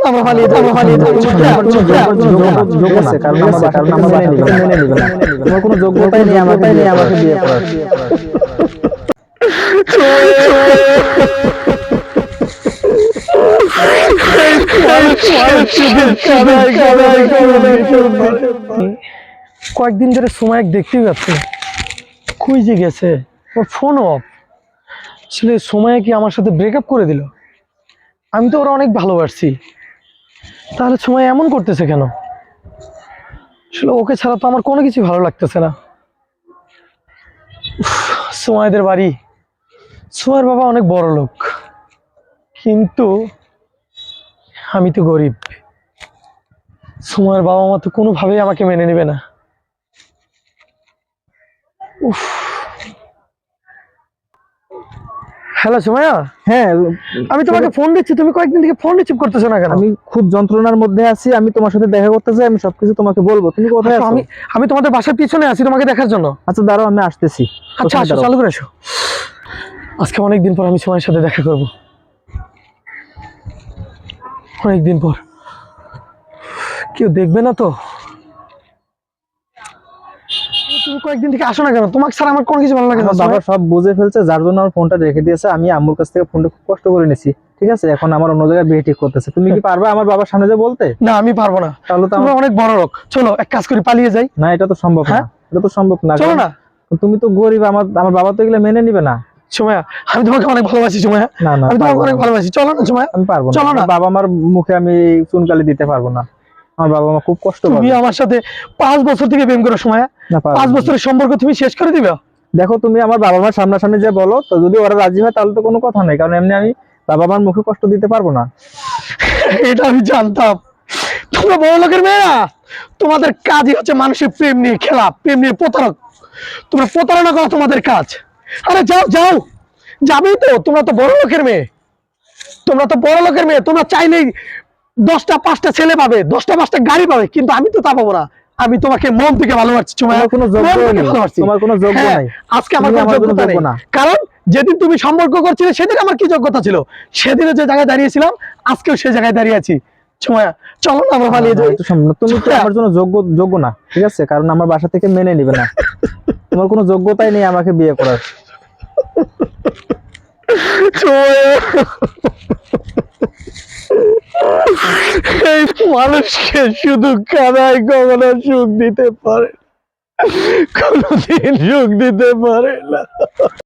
আমরা পালিয়ে যাবো যোগ্য আছে, কারণ আমার বাসা মেনে নিবে না। তোমার কোনো যোগ্যতাই নেই আমাকে বিয়ে করার। কয়েকদিন ধরে সময় দেখতেই পাচ্ছি খুঁজে গেছে, ওর ফোন অফ ছেলে। সময় কি আমার সাথে ব্রেকআপ করে দিল? আমি তো ওরা অনেক ভালোবাসছি, তাহলে সময় এমন করতেছে কেন? আসলে ওকে ছাড়া তো আমার কোনো কিছু ভালো লাগতেছে না। সময়ের বাড়ি, সময়ের বাবা অনেক বড় লোক, কিন্তু আমি তো গরিব। সময়ের বাবা মা তো কোনোভাবেই আমাকে মেনে নেবে না। উফ। হ্যালো সুমাইয়া। হ্যাঁ, আমি তোমাকে ফোন দিচ্ছি, তুমি কয়েকদিন থেকে ফোন রিসিভ করতেছো না কেন? আমি খুব যন্ত্রণার মধ্যে আছি, আমি তোমার সাথে দেখা করতে চাই, আমি সবকিছু তোমাকে বলবো। তুমি কোথায় আছো? আমি তোমাদের বাসার পিছনে আছি তোমাকে দেখার জন্য। আচ্ছা দাঁড়াও, আমি আসতেছি। আচ্ছা আসো, চালু করে এসো। আজকে অনেকদিন পর আমি সময়ের সাথে দেখা করব, অনেকদিন পর। কেউ দেখবে না তো? তুমি কয়েকদিন থেকে আসো না কেন? তোমাকে ছাড়া আমার কোনো কিছু ভালো লাগে না। বাবা সব বুঝে ফেলছে, যার জন্য আমার ফোনটা রেখে দিয়েছে। আমি আম্মুর কাছ থেকে ফোনটা খুব কষ্ট করে নিছি, ঠিক আছে? এখন আমার অন্য জায়গায় বিয়ে ঠিক করতেছে। তুমি কি পারবে আমার বাবার সামনে যে বলতে? না আমি পারবো না। তাহলে তো আমরা অনেক বড় লোক, চলো এক কাজ করি পালিয়ে যাই। না, এটা তো সম্ভব না। এটা তো সম্ভব না। চলো না। তুমি তো গরিব, আমার বাবা তো এগুলো মেনে নিবে না। সুমাইয়া, আমি তোমাকে অনেক ভালোবাসি সুমাইয়া। না না, আমি তোমাকে অনেক ভালোবাসি। চলো না সুমাইয়া। আমি পারবো না। চলো না। বাবা মার মুখে আমি চুনকালি দিতে পারবো না। আমার বাবা মা খুব কষ্ট পাবে। তুমি আমার সাথে 5 বছর থেকে প্রেম করো সুমাইয়া। 5 বছরের সম্পর্ক তুমি শেষ করে দিবে? দেখো, তুমি আমার বাবা মার সামনাসামনি যে বলো, তো যদি ওরা রাজি হয় তাহলে তো কোনো কথা নেই, কারণ এমনি আমি বাবা মার মুখে কষ্ট দিতে পারবো না। এটা আমি জানতাম। তোমরা বড় লোকের মেয়েরা, তোমাদের কাজই হচ্ছে মানুষের প্রেম নিয়ে খেলা, প্রেম নিয়ে প্রতারক। তোমরা প্রতারণা করো, তোমাদের কাজ। আরে যাও যাও, যাবেই তো। তোমরা তো বড় লোকের মেয়ে, তোমরা চাইলেই 10টা 5টা ছেলে পাবে, 10টা 5টা গাড়ি পাবে, কিন্তু আমি তো তা পাবো না। আমি তোমাকে মন থেকে ভালোবাসছি। তোমার কোনো যোগ্য নাই। আজকে আমার কোনো যোগ্যতা নেই, কারণ যেদিন তুমি সম্পর্ক করছিলে সেদিন আমার কি যোগ্যতা ছিল? সেদিনে যে জায়গায় দাঁড়িয়েছিলাম, আজকেও সেই জায়গায় দাঁড়িয়ে আছি। সুমাইয়া চলো না, আমরা পালিয়ে যাই। তুমি তো আমার জন্য যোগ্য না, ঠিক আছে? কারণ আমার বাসা থেকে মেনে নিবে না। তোমার কোনো যোগ্যতাই নেই আমাকে বিয়ে করার। এই মানুষকে শুধু কানায় কখনো সুখ দিতে পারে, কোনোদিন সুখ দিতে পারে না।